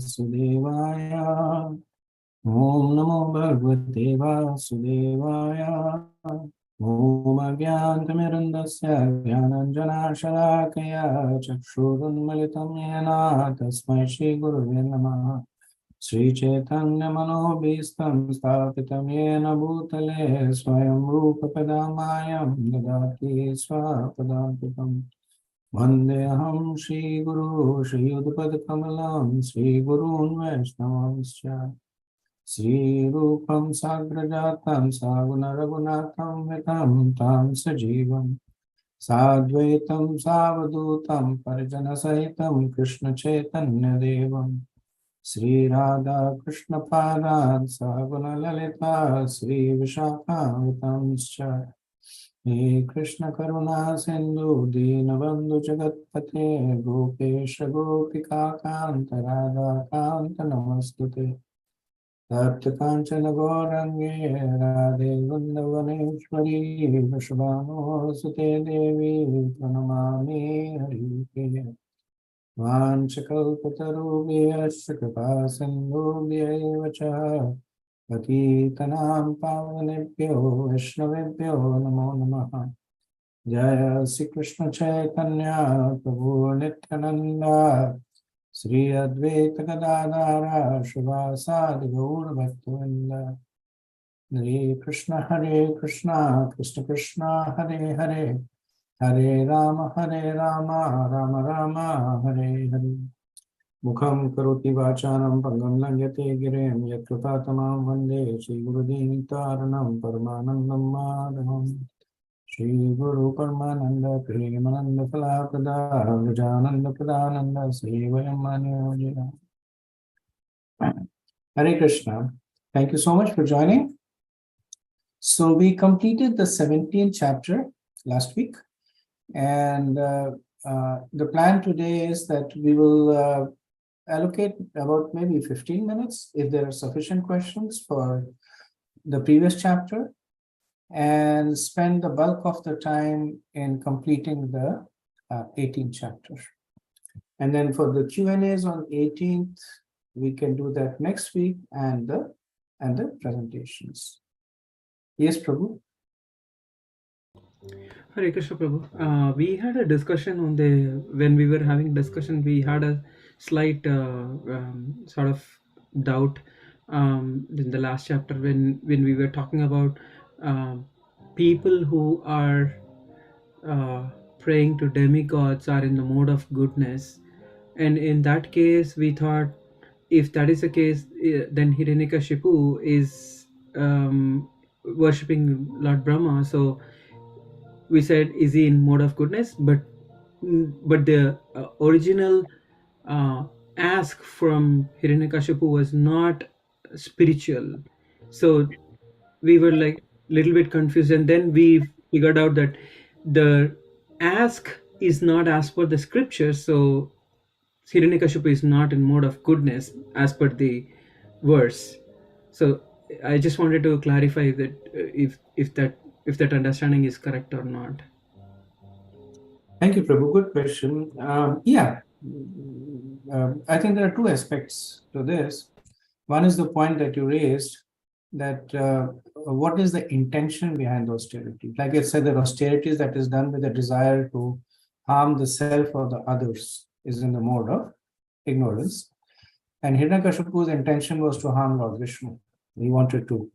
Vasudevaya. Om Namo Bhagavate Vasudevaya. Om Agyantamirandasya Gyananjanashalakaya Chakshurunmalitam Yena Tasmai Shri Gurave Namaha. Sri Chaitanya Manobhistam Sthapitam Yena Bhutale Swayam Rupa Padamayam Dadati Swapadantikam. Vandeham Shri Guru Shri Udpad Kamalam Shri Gurun Vaishnavamscha. Sri Rupam Sagrajatam Saguna Raghunatham Vitam Tam Sajivam Sadvaitam Savadutam Parijana Sahitam Krishna Chaitanya Devam Sri Radha Krishna Padan Saguna Lalita Sri Vishakha Vitamscha. He Krishna Karuna Sindhu Dinabandhu Jagatpate Gopesha Gopika Kanta Radha Kanta Namastute Tapta Kanchana Gaurange Radhe Vrindavaneshwari Vrishabhanu Sute Devi Pranamami Harike Vanchakalpatarubhyascha Kripa Sindhubhya Cha Patitanam Pavanebhyo Vaishnavebhyo Namo Namaha. Jaya Sri Krishna Chaitanya Prabhu Nityananda Sri Advaita Gadadhara Srivasadi Gaur Bhaktivinoda. Hare Krishna Krishna Krishna Hare Hare Hare Rama Rama Rama Hare Hare. Mukham karoti vachanam pangam langyate girim yatkrutatamam vande Shri Gurudin Taranam Paramanandam Madhavam. Shri Guru Paramananda Premananda Palapada Vijananda Pradananda Sri Vayamanyojina. Hare Krishna. Thank you so much for joining. So we completed the 17th chapter last week, and the plan today is that we will allocate about maybe 15 minutes if there are sufficient questions for the previous chapter, and spend the bulk of the time in completing the 18th chapter. And then for the Q&As on 18th, we can do that next week, and the presentations. Yes, Prabhu. Hare Krishna, Prabhu. We had a discussion on when we were having discussion, we had a slight sort of doubt in the last chapter when we were talking about people who are praying to demigods are in the mode of goodness. And in that case, we thought if that is the case, then Hiranyakashipu is worshipping Lord Brahma. So we said, is he in mode of goodness? But the original ask from Hiranyakashipu was not spiritual. So we were like a little bit confused, and then we figured out that the ask is not as per the scripture. So Hiranyakashipu is not in mode of goodness as per the verse. So I just wanted to clarify that if that understanding is correct or not. Thank you, Prabhu. Good question. I think there are two aspects to this. One is the point that you raised, that what is the intention behind the austerity? Like I said, that austerities that is done with a desire to harm the self or the others is in the mode of ignorance. And Hiranyakashipu's intention was to harm Lord Vishnu. He wanted to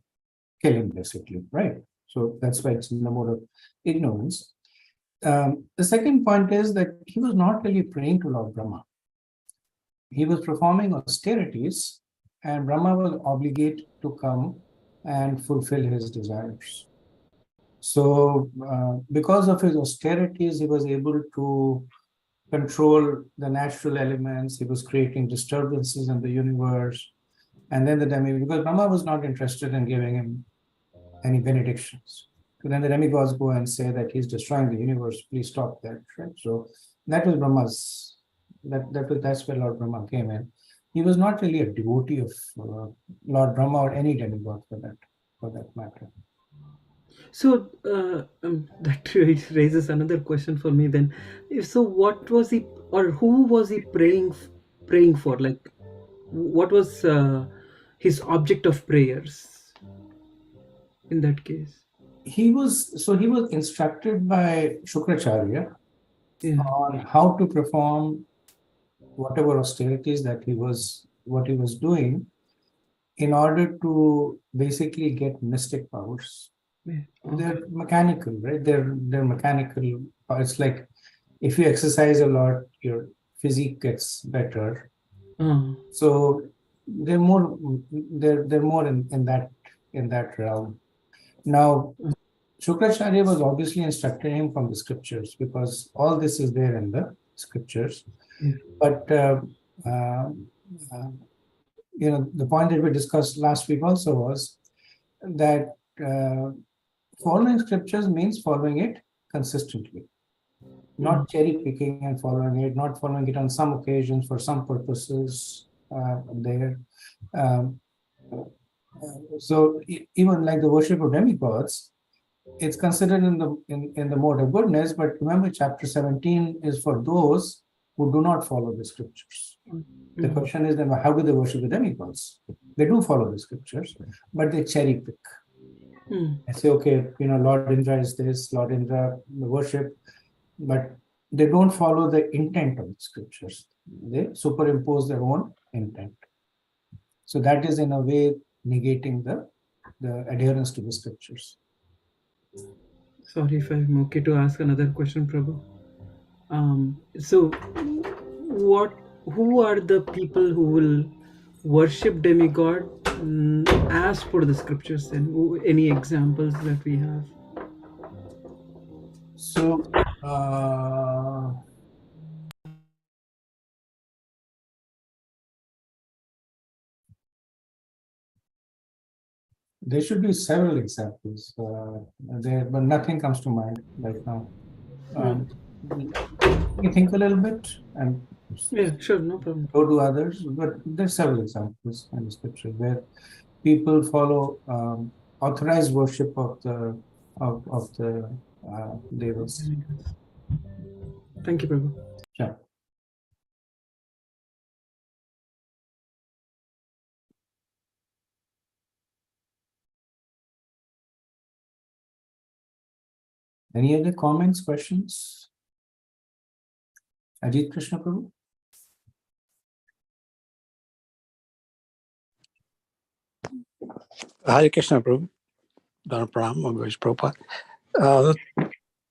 kill him, basically, right? So that's why it's in the mode of ignorance. The second point is that he was not really praying to Lord Brahma. He was performing austerities, and Brahma was obligated to come and fulfill his desires. So because of his austerities, he was able to control the natural elements. He was creating disturbances in the universe. And then because Brahma was not interested in giving him any benedictions. So then the demigods go and say that he's destroying the universe, please stop that, right? So that was Brahma's, that's where Lord Brahma came in. He was not really a devotee of Lord Brahma or any demigod for that matter. So that raises another question for me then. So what was he, or who was he praying for? Like, what was his object of prayers in that case? He was instructed by Shukracharya Yeah. on how to perform whatever austerities that he was doing in order to basically get mystic powers. Yeah. Okay. They're mechanical, right? They're mechanical. It's like if you exercise a lot, your physique gets better. So they're more in that realm. Now, Shukracharya was obviously instructing him from the scriptures because all this is there in the scriptures. Yeah. But uh, uh, the point that we discussed last week also was that following scriptures means following it consistently, not cherry picking and following it, not following it on some occasions for some purposes there. Um, so even like the worship of demigods, it's considered in the mode of goodness, but remember chapter 17 is for those who do not follow the scriptures. The question is then how do they worship the demigods? They do follow the scriptures, but they cherry pick. I say, okay, Lord Indra is this, Lord Indra worship, but they don't follow the intent of the scriptures. They superimpose their own intent. So that is in a way negating the adherence to the scriptures. Sorry if I'm okay to ask another question, Prabhu. So, who are the people who will worship demigod as per the scriptures? Then, any examples that we have? So, there should be several examples there, but nothing comes to mind right now. You think a little bit and Yeah, sure, no problem. go to others, but there's several examples in the scripture where people follow authorized worship of the devas. Thank you, Prabhu. Sure. Any other comments, questions? Ajit Krishna Prabhu? Hare Krishna, Prabhu. Dharma Pram, Bhagavad Prabhupada.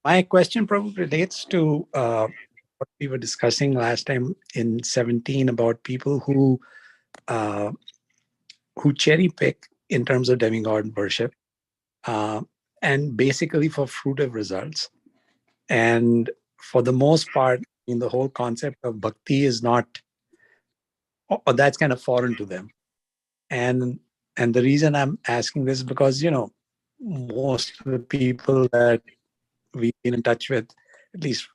My question probably relates to what we were discussing last time in 17 about people who cherry pick in terms of demigod worship, and basically for fruitive results. And for the most part, in the whole concept of bhakti is not, or that's kind of foreign to them. And the reason I'm asking this is because, most of the people that we've been in touch with, at least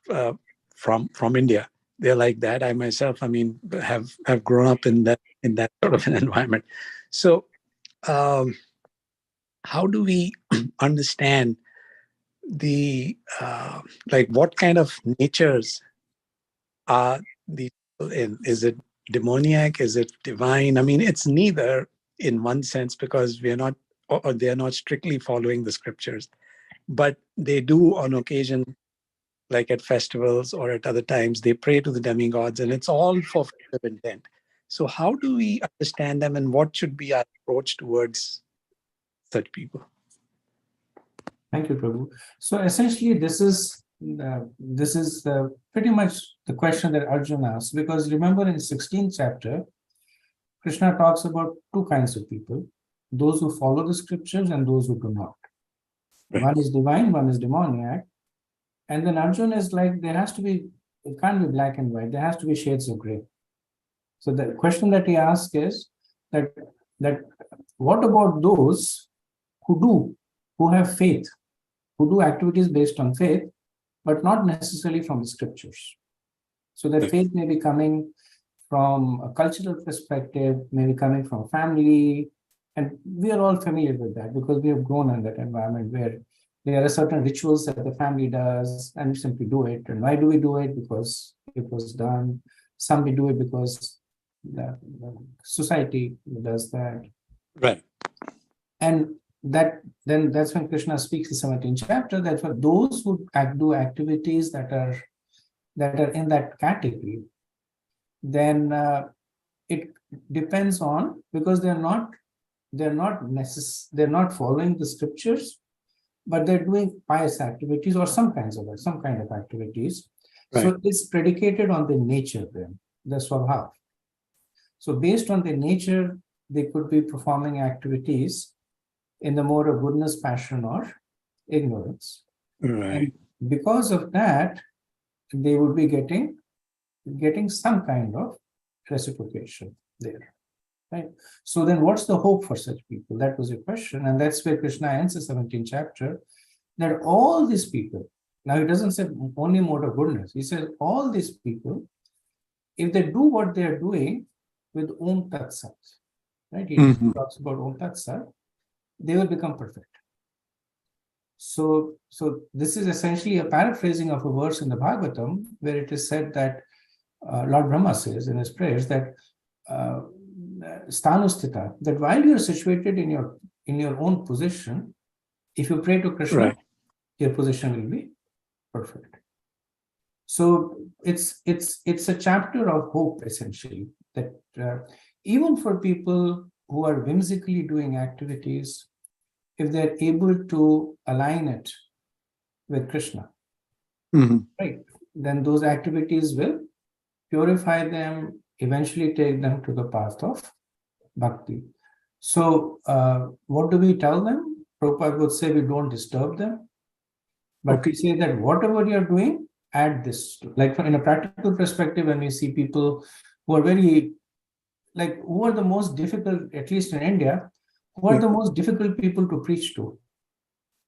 from India, they're like that. I myself, have grown up in that sort of an environment. So, how do we understand the like what kind of natures are these people in? Is it demoniac? Is it divine? I mean, it's neither in one sense because we are not, or they are not strictly following the scriptures, but they do on occasion, like at festivals or at other times, they pray to the demigods, and it's all for fruitive intent. So how do we understand them, and what should be our approach towards such people? Thank you, Prabhu. So essentially, this is pretty much the question that Arjuna asked, because remember in 16th chapter, Krishna talks about two kinds of people: those who follow the scriptures and those who do not. Right. One is divine, one is demoniac. And then Arjuna is like, it can't be black and white. There has to be shades of gray. So the question that he asks is that what about those who have faith, who do activities based on faith, but not necessarily from the scriptures? So that faith may be coming from a cultural perspective, may be coming from family, and we are all familiar with that because we have grown in that environment where there are certain rituals that the family does and we simply do it. And why do we do it? Because it was done. Some we do it because the society does that. Right. And that's when Krishna speaks in 17th chapter, that for those who do activities that are in that category, then it depends on, because they're not following the scriptures, but they're doing pious activities or some kind of activities. Right. So it's predicated on the nature then, the swabhav. So based on the nature, they could be performing activities in the mode of goodness, passion, or ignorance. Right. And because of that, they would be getting some kind of reciprocation there. Right. So then what's the hope for such people? That was a question. And that's where Krishna answers 17th chapter, that all these people, now he doesn't say only mode of goodness. He says all these people, if they do what they are doing with Om Tat Sat, right? He talks about Om Tat Sat, they will become perfect. So this is essentially a paraphrasing of a verse in the Bhagavatam, where it is said that Lord Brahma says in his prayers that Sthanustita, that while you are situated in your own position, if you pray to Krishna, right. your position will be perfect. So it's a chapter of hope, essentially, that even for people who are whimsically doing activities, if they're able to align it with Krishna, right, then those activities will purify them, eventually take them to the path of bhakti. So what do we tell them? Prabhupada would say we don't disturb them, but we say that whatever you're doing, add this to. Like in a practical perspective, when we see people who are who are the most difficult, at least in India, who are the most difficult people to preach to?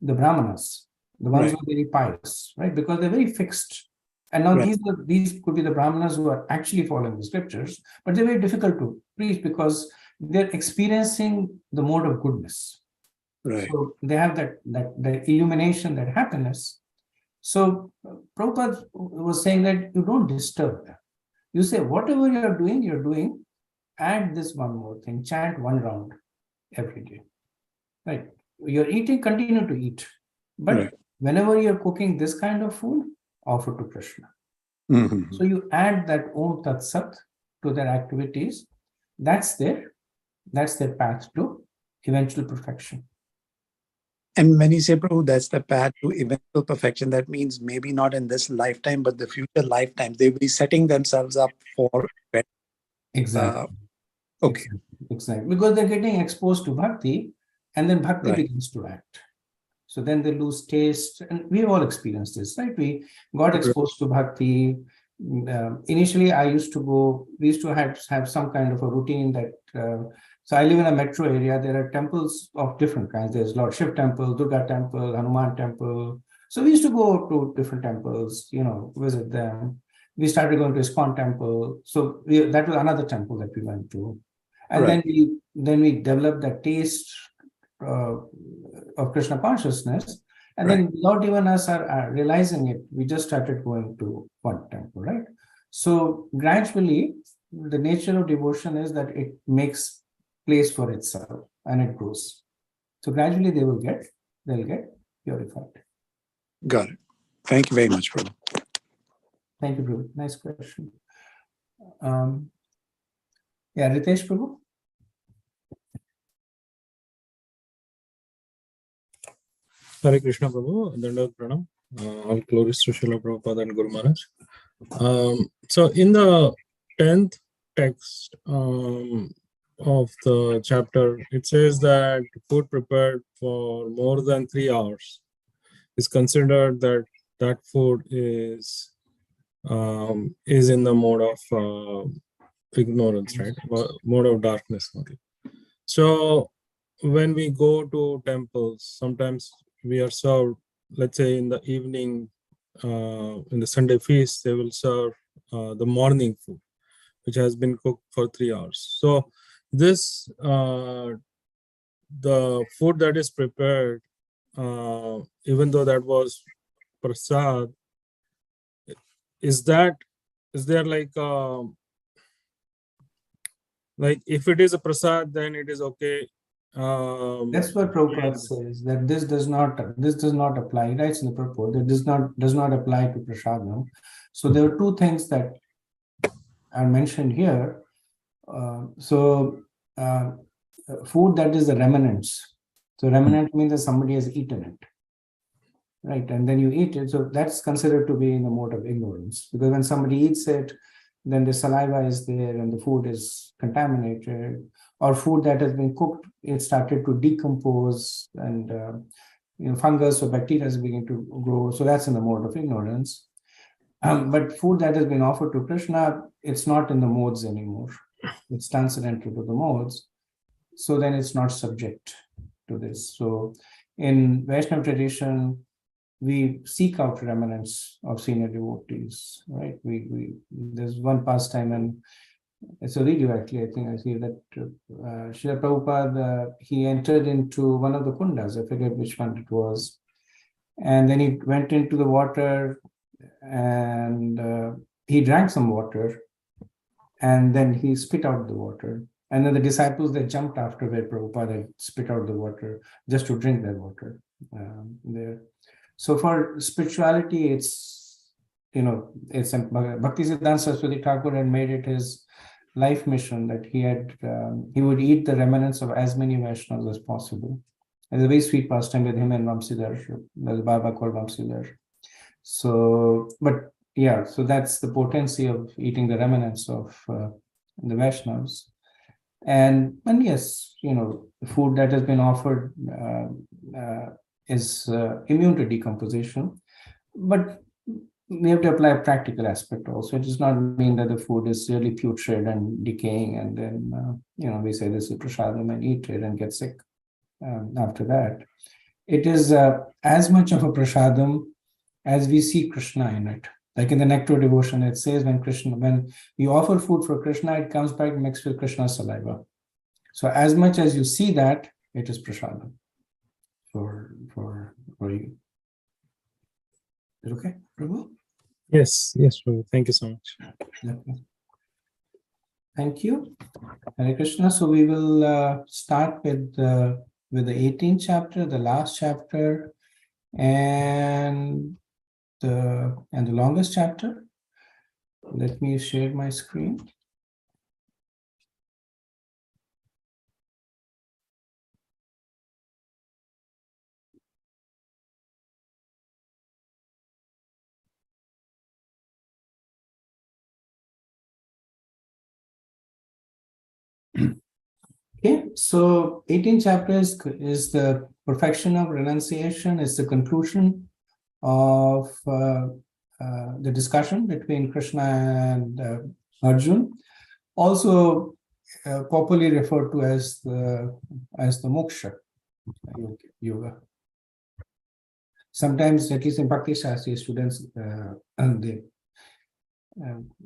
The Brahmanas, the ones who are very pious, right? Because they're very fixed. And now these could be the Brahmanas who are actually following the scriptures, but they're very difficult to preach because they're experiencing the mode of goodness. Right. So they have that illumination, that happiness. So Prabhupada was saying that you don't disturb them. You say whatever you're doing, add this one more thing, chant one round every day. Right. You're eating, continue to eat. But whenever you're cooking this kind of food, offer to Krishna. So you add that Om Tat Sat to their activities. That's their path to eventual perfection. And when you say, Prabhu, that's the path to eventual perfection, that means maybe not in this lifetime, but the future lifetime, they'll be setting themselves up for better. Exactly. Okay. Exactly. Because they're getting exposed to bhakti, and then bhakti begins to act. So then they lose taste, and we've all experienced this, right? We got exposed to bhakti. Initially, we used to have some kind of a routine that, so I live in a metro area. There are temples of different kinds. There's Lord Shiv temple, Durga temple, Hanuman temple. So we used to go to different temples, visit them. We started going to ISKCON temple. So that was another temple that we went to. And then we developed that taste of Krishna consciousness, and then without even us realizing it, we just started going to one temple, right? So gradually, the nature of devotion is that it makes place for itself and it grows. So gradually, they'll get purified. Got it. Thank you very much, Prabhu. Thank you, Prabhu. Nice question. Ritesh, Prabhu. Hare Krishna Prabhu, Dandavat Pranam. All glories to Srila Prabhupada and Guru Maharaj. So in the 10th text of the chapter, it says that food prepared for more than 3 hours is considered that food is in the mode of ignorance, right? Mode of darkness. Okay. So when we go to temples, sometimes we are served, let's say in the evening, in the Sunday feast, they will serve the morning food, which has been cooked for 3 hours. So this, the food that is prepared, even though that was prasad, is there like Like if it is a prasad, then it is okay. That's what Prabhupada says, that this does not apply. He writes in the purport that does not apply to prasadam. So there are two things that are mentioned here. Food that is the remnants. So remnant means that somebody has eaten it, right? And then you eat it. So that's considered to be in the mode of ignorance, because when somebody eats it, then the saliva is there and the food is contaminated, or food that has been cooked, it started to decompose, and fungus or bacteria is beginning to grow. So that's in the mode of ignorance. But food that has been offered to Krishna, it's not in the modes anymore. It's transcendental to the modes. So then it's not subject to this. So in Vaishnava tradition, we seek out remnants of senior devotees, right? There's one pastime, and it's a video actually, I think I see that Srila Prabhupada, he entered into one of the kundas, I forget which one it was. And then he went into the water and he drank some water, and then he spit out the water. And then the disciples, they jumped after where Prabhupada had spit out the water just to drink that water there. So for spirituality, it's Bhakti Siddhanta Saraswati Thakur had made it his life mission that he would eat the remnants of as many Vaishnavas as possible. There's a very sweet pastime with him and Vamsidhar. There's a Baba called Vamsidhar. So, but yeah, so that's the potency of eating the remnants of the Vaishnavas. And yes, the food that has been offered is immune to decomposition, but we have to apply a practical aspect also. It does not mean that the food is really putrid and decaying, and then we say this is prasadam and eat it and get sick after that. It is as much of a prasadam as we see Krishna in it. Like in the Nectar devotion, it says when you offer food for Krishna, it comes back mixed with Krishna's saliva. So as much as you see that, it is prasadam for you. Is it okay, Prabhu? Yes, Prabhu. Thank you so much. Okay. Thank you. Hare Krishna. So we will start with the 18th chapter, the last chapter, and the longest chapter. Let me share my screen. Okay, so 18th chapter is the perfection of renunciation. It's the conclusion of the discussion between Krishna and Arjun, also popularly referred to as the moksha yoga. Sometimes, at least in Bhakti Sastri, students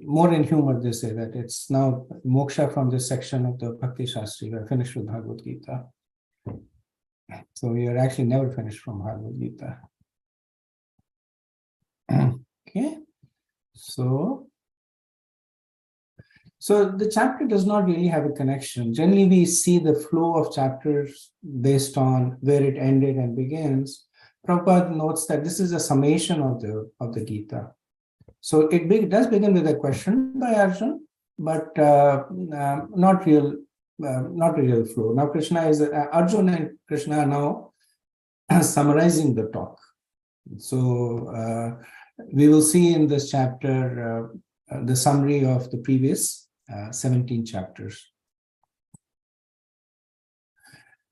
more in humor, they say that it's now moksha from this section of the Bhakti Sastri. We're finished with Bhagavad Gita. So we are actually never finished from Bhagavad Gita. Okay, so the chapter does not really have a connection. Generally, we see the flow of chapters based on where it ended and begins. Prabhupada notes that this is a summation of the Gita. So it does begin with a question by Arjun, but not real flow. Now Arjun and Krishna are now summarizing the talk. So we will see in this chapter the summary of the previous 17 chapters.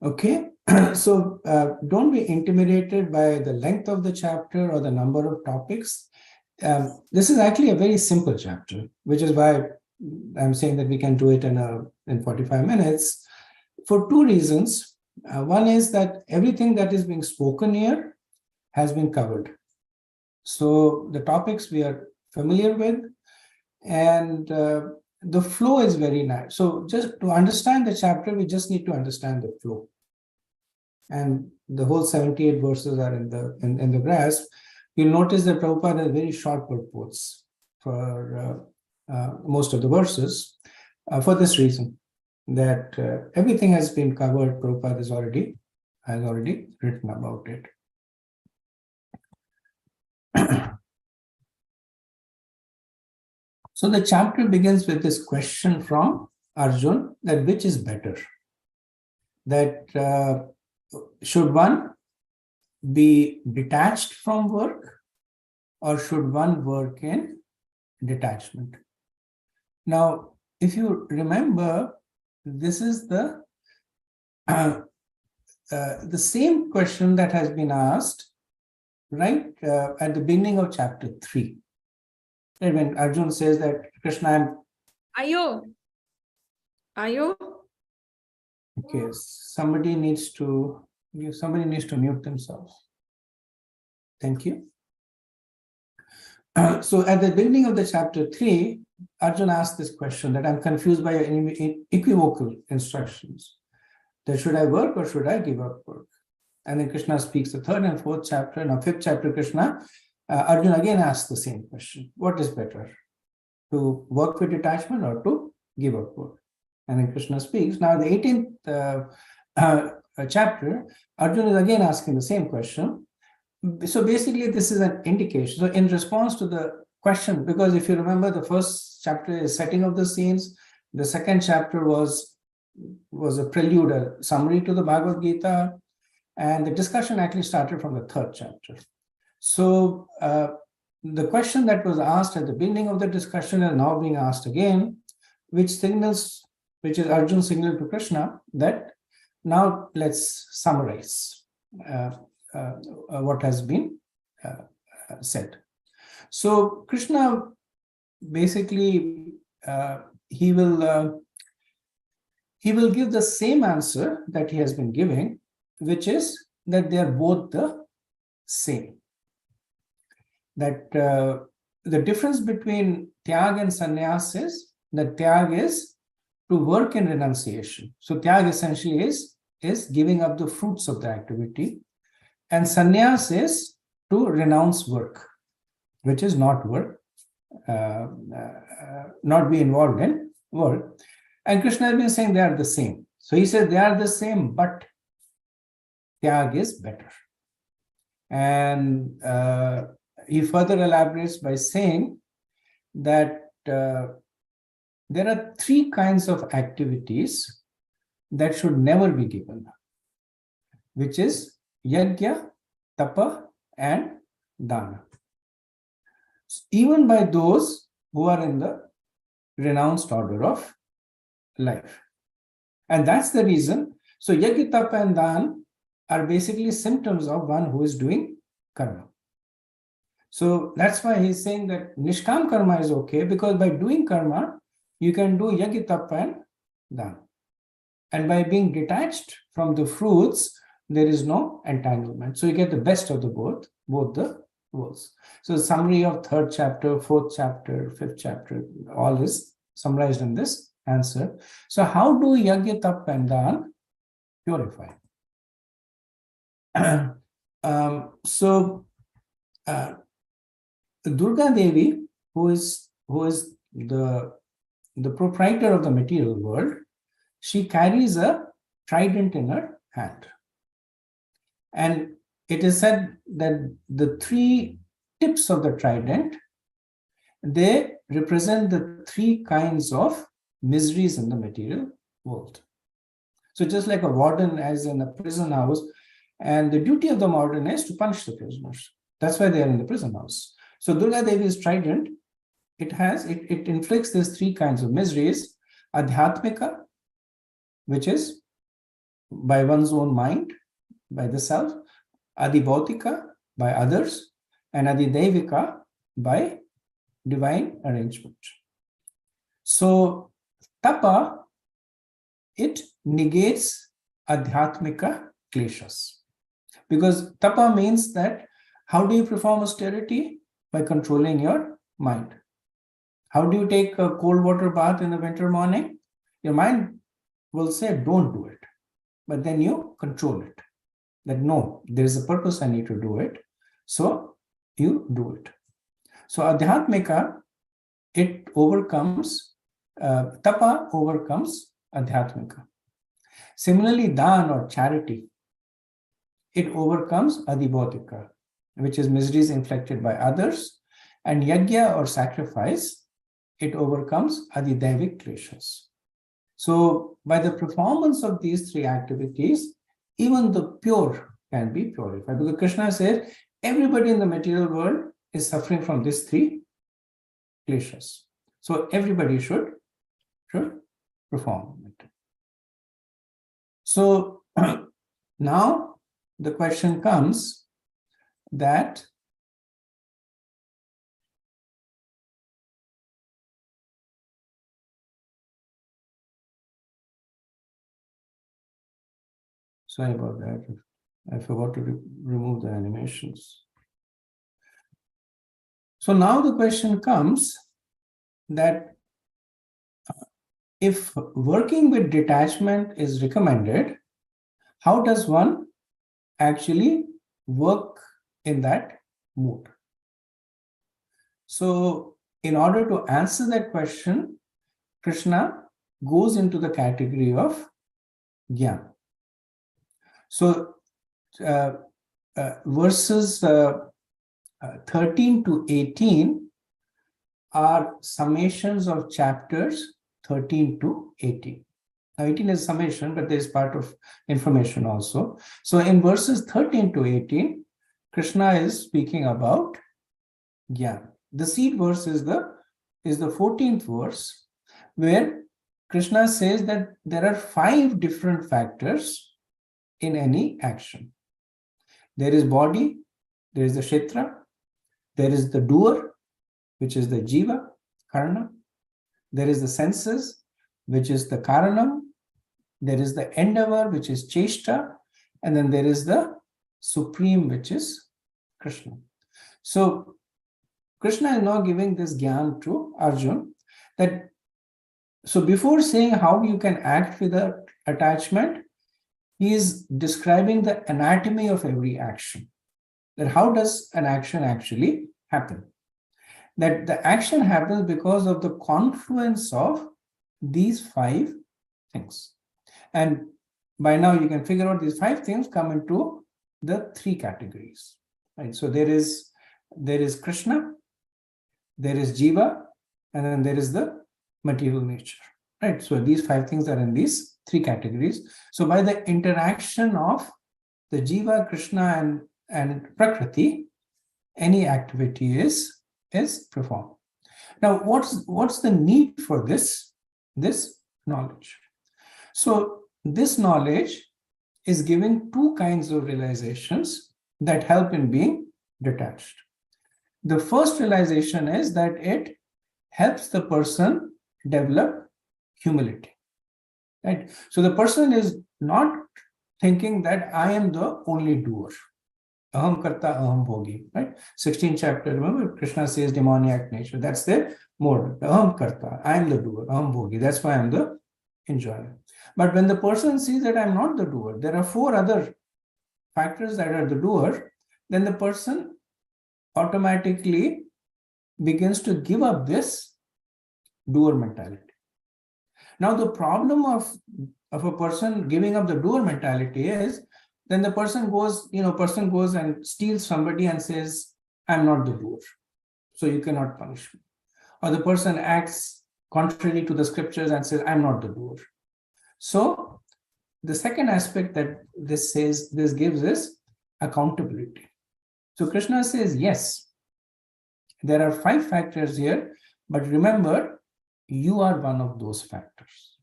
Okay, so don't be intimidated by the length of the chapter or the number of topics. This is actually a very simple chapter, which is why I'm saying that we can do it in 45 minutes for two reasons. One is that everything that is being spoken here has been covered. So the topics we are familiar with, and the flow is very nice. So just to understand the chapter, we just need to understand the flow. And the whole 78 verses are in the grasp. You'll notice that Prabhupada has very short purports for most of the verses for this reason. that everything has been covered. Prabhupada has already written about it. So the chapter begins with this question from Arjun, that which is better? That should one be detached from work, or should one work in detachment? Now, if you remember, this is the same question that has been asked right at the beginning of chapter 3. And when Arjun says that Krishna, Ayo. okay, somebody needs to mute themselves. Thank you. So at the beginning of the chapter 3, Arjun asked this question that I'm confused by your equivocal instructions. That should I work or should I give up work? And then Krishna speaks the 3rd and 4th chapter. Now 5th chapter, Arjun again asks the same question. What is better? To work with detachment or to give up work? And then Krishna speaks. Now the 18th chapter, Arjun is again asking the same question. So basically, this is an indication. So in response to the question, because if you remember, the first chapter is setting of the scenes. The 2nd chapter was a prelude, a summary to the Bhagavad Gita. And the discussion actually started from the 3rd chapter. So the question that was asked at the beginning of the discussion is now being asked again, which is Arjun's signal to Krishna that now let's summarize what has been said. So Krishna basically he will give the same answer that he has been giving, which is that they are both the same. That the difference between tyag and sannyas is that tyag is to work in renunciation. So tyag essentially is giving up the fruits of the activity, and sannyas is to renounce work, which is not work, not be involved in work. And Krishna has been saying they are the same. So he said they are the same, but tyag is better. And he further elaborates by saying that there are 3 kinds of activities that should never be given, which is yajna, tapa, and dana. Even by those who are in the renounced order of life. And that's the reason. So yajna, tapa, and dana are basically symptoms of one who is doing karma. So that's why he's saying that nishkam karma is okay, because by doing karma, you can do yajna, tapa, and dana. And by being detached from the fruits, there is no entanglement. So you get the best of the both the worlds. So the summary of 3rd chapter, 4th chapter, 5th chapter, all is summarized in this answer. So how do yajna, tapa, and dana purify? Durga Devi, who is the proprietor of the material world, she carries a trident in her hand. And it is said that the 3 tips of the trident, they represent the 3 kinds of miseries in the material world. So just like a warden as in a prison house, and the duty of the warden is to punish the prisoners. That's why they are in the prison house. So Durga Devi's trident, it inflicts these 3 kinds of miseries: adhyatmika, which is by one's own mind, by the self; adhibhautika, by others; and adhidevika, by divine arrangement. So tapa, it negates adhyatmika kleshas, because tapa means that how do you perform austerity? By controlling your mind. How do you take a cold water bath in the winter morning? Your mind will say don't do it, but then you control it, that no, there is a purpose, I need to do it, so you do it. So adhyatmika, it overcomes, tapa overcomes adhyatmika. Similarly, dan or charity, it overcomes adhibodhika, which is miseries inflicted by others, and yajna or sacrifice, it overcomes adhidaivik kleshas. So by the performance of these three activities, even the pure can be purified. Because Krishna says everybody in the material world is suffering from these three kleshas. So everybody should perform it. So now the question comes that sorry about that. I forgot to remove the animations. So now the question comes that if working with detachment is recommended, how does one actually work in that mood? So in order to answer that question, Krishna goes into the category of jnana. So verses 13 to 18 are summations of chapters 13 to 18. Now 18 is summation, but there is part of information also. So in verses 13 to 18, Krishna is speaking about jnana. The seed verse is the 14th verse, where Krishna says that there are 5 different factors in any action. There is body, there is the kshetra, there is the doer, which is the jiva, karna. There is the senses, which is the karanam. There is the endeavor, which is cheshta. And then there is the supreme, which is Krishna. So Krishna is now giving this jnana to Arjuna, that so before saying how you can act with the attachment, he is describing the anatomy of every action. That how does an action actually happen? That the action happens because of the confluence of these 5 things. And by now you can figure out these 5 things come into the 3 categories. Right? So there is Krishna, there is jiva, and then there is the material nature. Right? So these 5 things are in these 3 categories. So by the interaction of the jiva, Krishna, and prakriti, any activity is performed. Now, what's the need for this knowledge? So this knowledge is giving 2 kinds of realizations that help in being detached. The first realization is that it helps the person develop humility. Right? So the person is not thinking that I am the only doer. Aham karta, aham bhogi. Right? 16th chapter, remember, Krishna says demoniac nature. That's the mode. Aham karta, I am the doer. Aham bhogi. That's why I'm the enjoyer. But when the person sees that I'm not the doer, there are 4 other factors that are the doer, then the person automatically begins to give up this doer mentality. Now the problem of a person giving up the doer mentality is then the person goes and steals somebody and says, I'm not the doer, so you cannot punish me. Or the person acts contrary to the scriptures and says, I'm not the doer. So the second aspect that this gives is accountability. So Krishna says, yes, there are 5 factors here, but remember, you are one of those factors.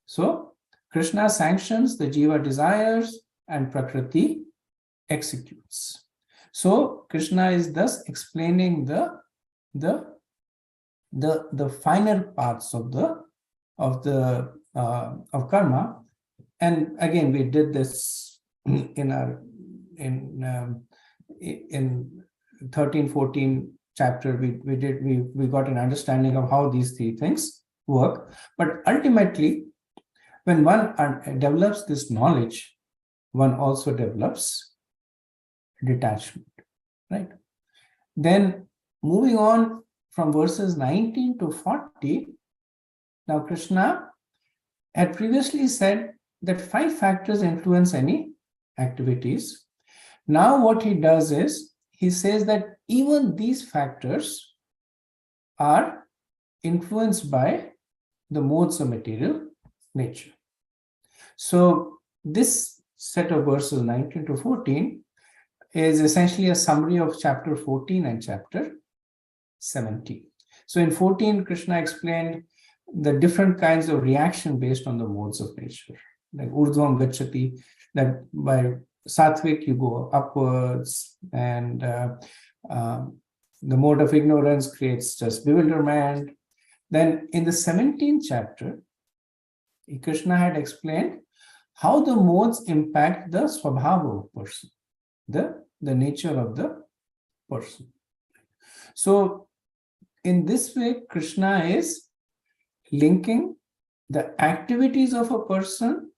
So Krishna sanctions, the jiva desires, and prakriti executes. So Krishna is thus explaining the finer parts of karma. And again, we did this in 13-14 chapter. We got an understanding of how these 3 things work. But ultimately, when one develops this knowledge, one also develops detachment, right? Then moving on from verses 19 to 40, now Krishna had previously said that 5 factors influence any activities. Now what he does is, he says that even these factors are influenced by the modes of material nature. So this set of verses 19 to 14 is essentially a summary of chapter 14 and chapter 17. So in 14, Krishna explained the different kinds of reaction based on the modes of nature. Like urdhvam gacchati, that by sattvic you go upwards, and the mode of ignorance creates just bewilderment. Then in the 17th chapter, Krishna had explained how the modes impact the swabhava of person, the nature of the person. So in this way, Krishna is linking the activities of a person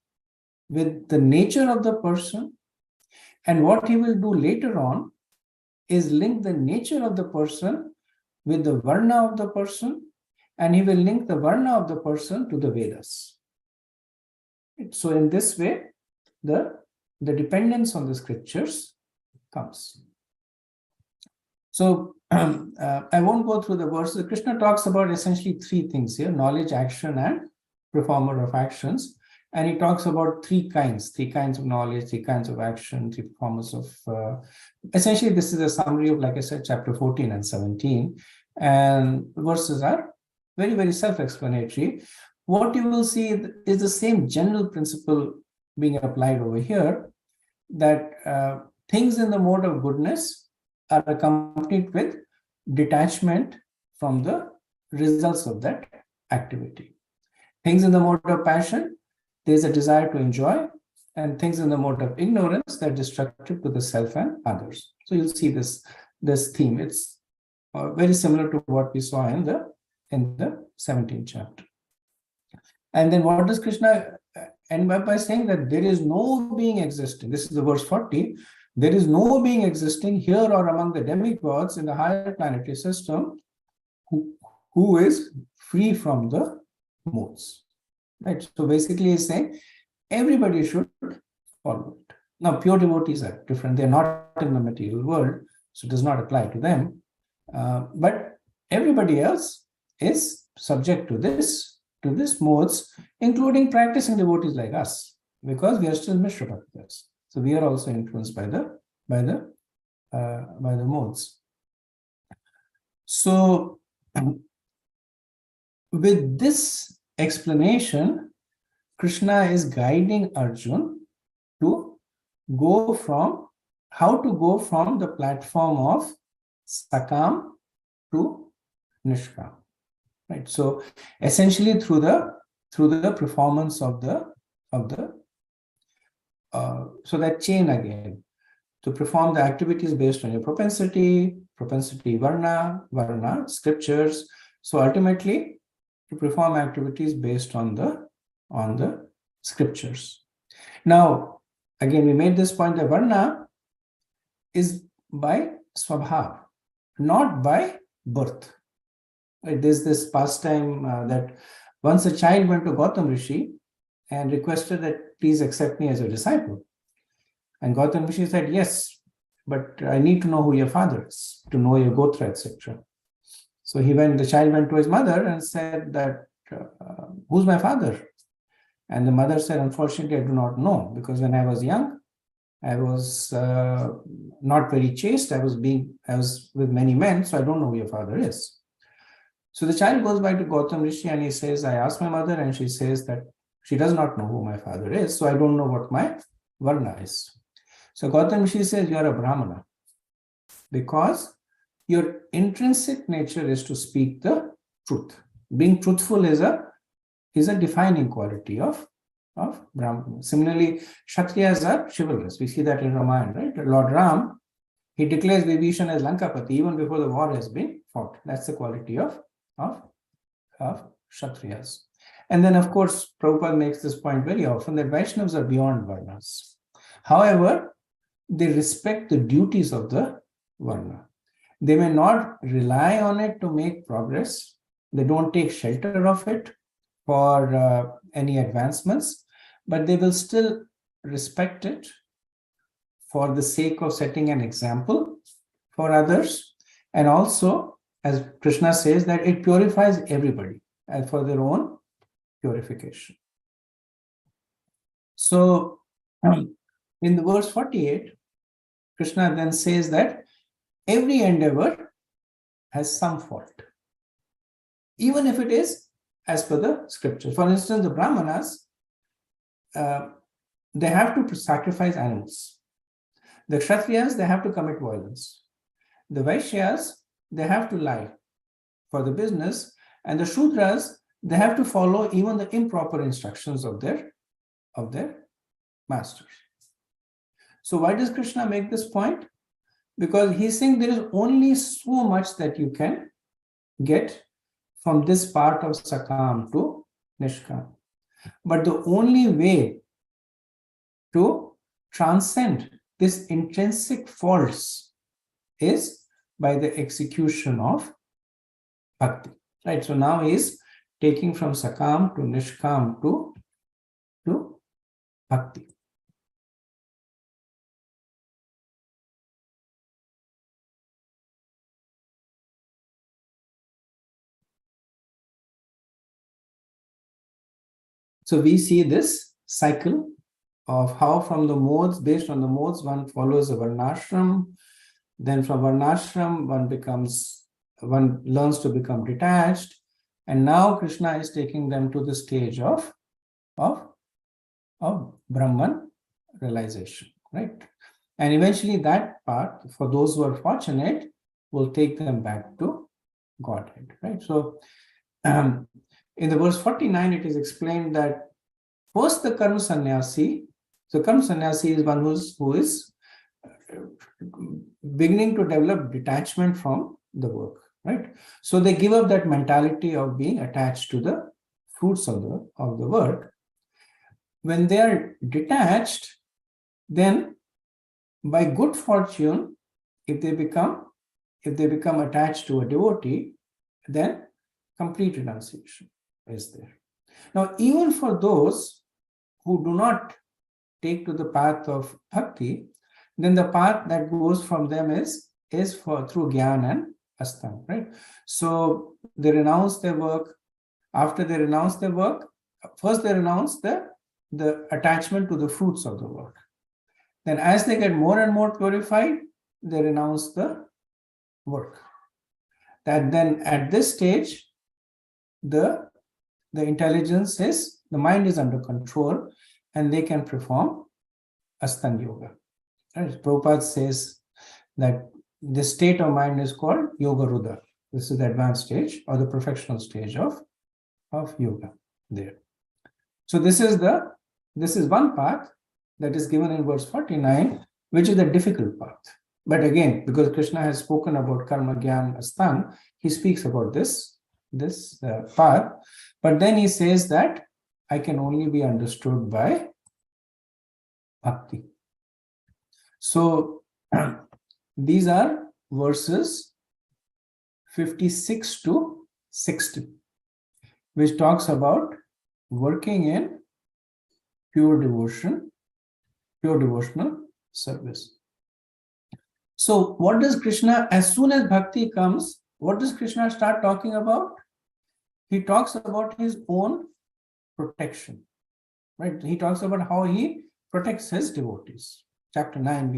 with the nature of the person, and what he will do later on is link the nature of the person with the varna of the person, and he will link the varna of the person to the Vedas. So in this way, the dependence on the scriptures comes. So I won't go through the verses. Krishna talks about essentially 3 things here: knowledge, action, and performer of actions. And he talks about 3 kinds of knowledge, 3 kinds of action, 3 performers of, essentially this is a summary of, like I said, chapter 14 and 17. And the verses are very, very self-explanatory. What you will see is the same general principle being applied over here, that things in the mode of goodness are accompanied with detachment from the results of that activity. Things in the mode of passion, there's a desire to enjoy, and things in the mode of ignorance, they're destructive to the self and others. So you'll see this theme. It's very similar to what we saw in the 17th chapter. And then what does Krishna end up by saying? That there is no being existing. This is the verse 40. There is no being existing here or among the demigods in the higher planetary system who is free from the modes. Right? So basically he's saying everybody should follow it. Now pure devotees are different. They're not in the material world, so it does not apply to them. But everybody else is subject to this modes, including practicing devotees like us, because we are still Mishra Bhaktas. So we are also influenced by the modes. So with this explanation, Krishna is guiding Arjun to go from the platform of Sakam to Nishkam. Right. So essentially through the performance of the so that chain again, to perform the activities based on your propensity varna, scriptures. So ultimately to perform activities based on the scriptures. Now again, we made this point that varna is by swabhav, not by birth. Right? There's this pastime that once a child went to Gautam Rishi and requested that please accept me as a disciple. And Gautam Rishi said, yes, but I need to know who your father is, to know your gotra, etc. So the child went to his mother and said that, who's my father? And the mother said, unfortunately, I do not know, because when I was young, I was not very chaste. I was with many men, so I don't know who your father is. So the child goes back to Gautam Rishi and he says, I asked my mother, and she says that she does not know who my father is, so I don't know what my varna is. So Gautam Rishi says, you are a Brahmana, because your intrinsic nature is to speak the truth. Being truthful is a defining quality of Brahmana. Similarly, Kshatriyas are chivalrous. We see that in Ramayana, right? Lord Ram, he declares Vibhishan as Lankapati even before the war has been fought. That's the quality of Kshatriyas. And then, of course, Prabhupada makes this point very often that Vaishnavas are beyond Varnas. However, they respect the duties of the Varna. They may not rely on it to make progress. They don't take shelter of it, for any advancements, but they will still respect it for the sake of setting an example for others. And also, as Krishna says, that it purifies everybody and for their own purification. So, in the verse 48, Krishna then says that every endeavor has some fault, even if it is as per the scripture. For instance, the Brahmanas, they have to sacrifice animals. The Kshatriyas, they have to commit violence. The Vaishyas, they have to lie for the business. And the Shudras, they have to follow even the improper instructions of their masters. So why does Krishna make this point? Because he's saying there is only so much that you can get from this part of Sakam to Nishkam. But the only way to transcend this intrinsic faults is by the execution of Bhakti. Right? So now he's taking from Sakam to Nishkam to Bhakti. So we see this cycle of how from the modes, based on the modes, one follows a varnashram. Then from varnashram, one learns to become detached. And now Krishna is taking them to the stage of Brahman realization, right? And eventually that part, for those who are fortunate, will take them back to Godhead, right? So in the verse 49, it is explained that first the karma sannyasi. So karma sannyasi is one who is beginning to develop detachment from the work, right? So they give up that mentality of being attached to the fruits of the work. When they are detached, then by good fortune, if they become attached to a devotee, then complete renunciation is there. Now, even for those who do not take to the path of bhakti, then the path that goes from them is through Gyan and Astan, right? So they renounce their work. After they renounce their work, first they renounce the attachment to the fruits of the work. Then as they get more and more purified, they renounce the work. That then at this stage, the intelligence is, the mind is under control and they can perform Astan Yoga. Right? Prabhupada says that this state of mind is called Yoga Rudra. This is the advanced stage or the perfectional stage of yoga there. So this is one path that is given in verse 49, which is the difficult path. But again, because Krishna has spoken about karma, gyan, astan, he speaks about this path. But then he says that I can only be understood by bhakti. So these are verses 56 to 60, which talks about working in pure devotion, pure devotional service. So what does Krishna, as soon as bhakti comes, what does Krishna start talking about? He talks about his own protection, right? He talks about how he protects his devotees. Chapter 9,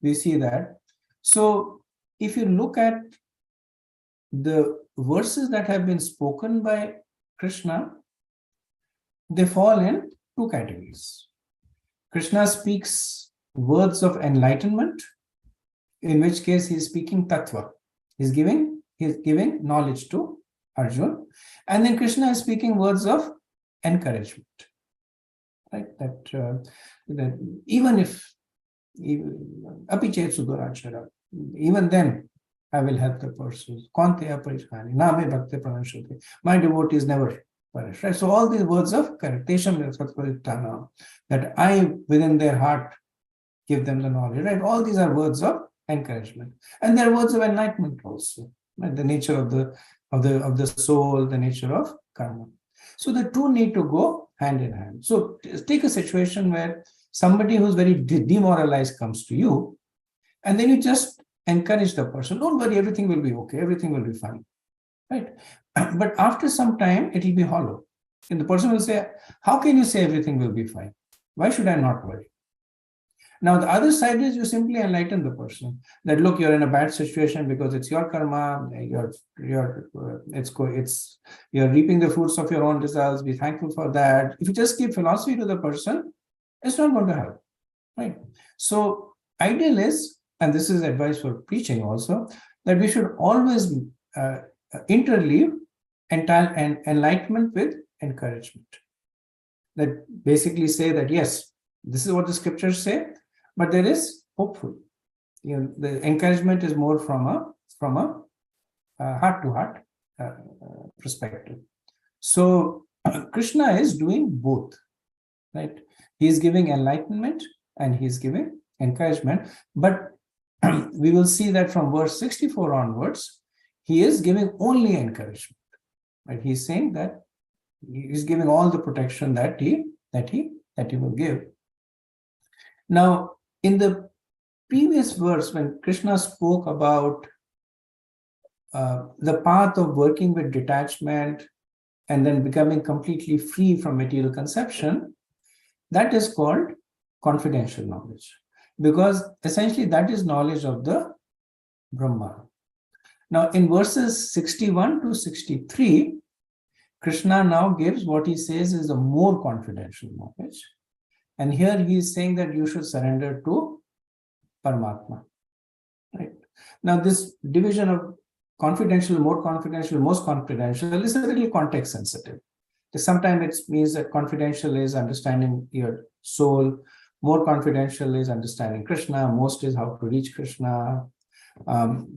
we see that. So if you look at the verses that have been spoken by Krishna, they fall in two categories. Krishna speaks words of enlightenment, in which case he is speaking tattva. He's giving knowledge to Arjuna. And then Krishna is speaking words of encouragement. Right? That even then I will help the person. My devotee is never punished. Right? So all these words of that I within their heart give them the knowledge. Right? All these are words of encouragement. And they are words of enlightenment also. Right? The nature of the of the soul, the nature of karma. So the two need to go hand in hand. So take a situation where somebody who's very demoralized comes to you, and then you just encourage the person. Don't worry, everything will be okay. Everything will be fine, right? But after some time, it will be hollow. And the person will say, how can you say everything will be fine? Why should I not worry? Now, the other side is you simply enlighten the person that, look, you're in a bad situation because it's your karma, you're reaping the fruits of your own results. Be thankful for that. If you just give philosophy to the person, it's not going to help, right? So ideal is, and this is advice for preaching also, that we should always interleave enlightenment with encouragement. That basically say that, yes, this is what the scriptures say, but there is hopeful. The encouragement is more from a heart-to-heart perspective. So Krishna is doing both, right? He's giving enlightenment and he's giving encouragement. But we will see that from verse 64 onwards, he is giving only encouragement. Right? He's saying that he's giving all the protection that he will give. Now, in the previous verse, when Krishna spoke about the path of working with detachment and then becoming completely free from material conception, that is called confidential knowledge, because essentially that is knowledge of the Brahma. Now, in verses 61 to 63, Krishna now gives what he says is a more confidential knowledge. And here he is saying that you should surrender to Paramatma. Right? Now, this division of confidential, more confidential, most confidential is a little context sensitive. Sometimes it means that confidential is understanding your soul, more confidential is understanding Krishna, most is how to reach Krishna.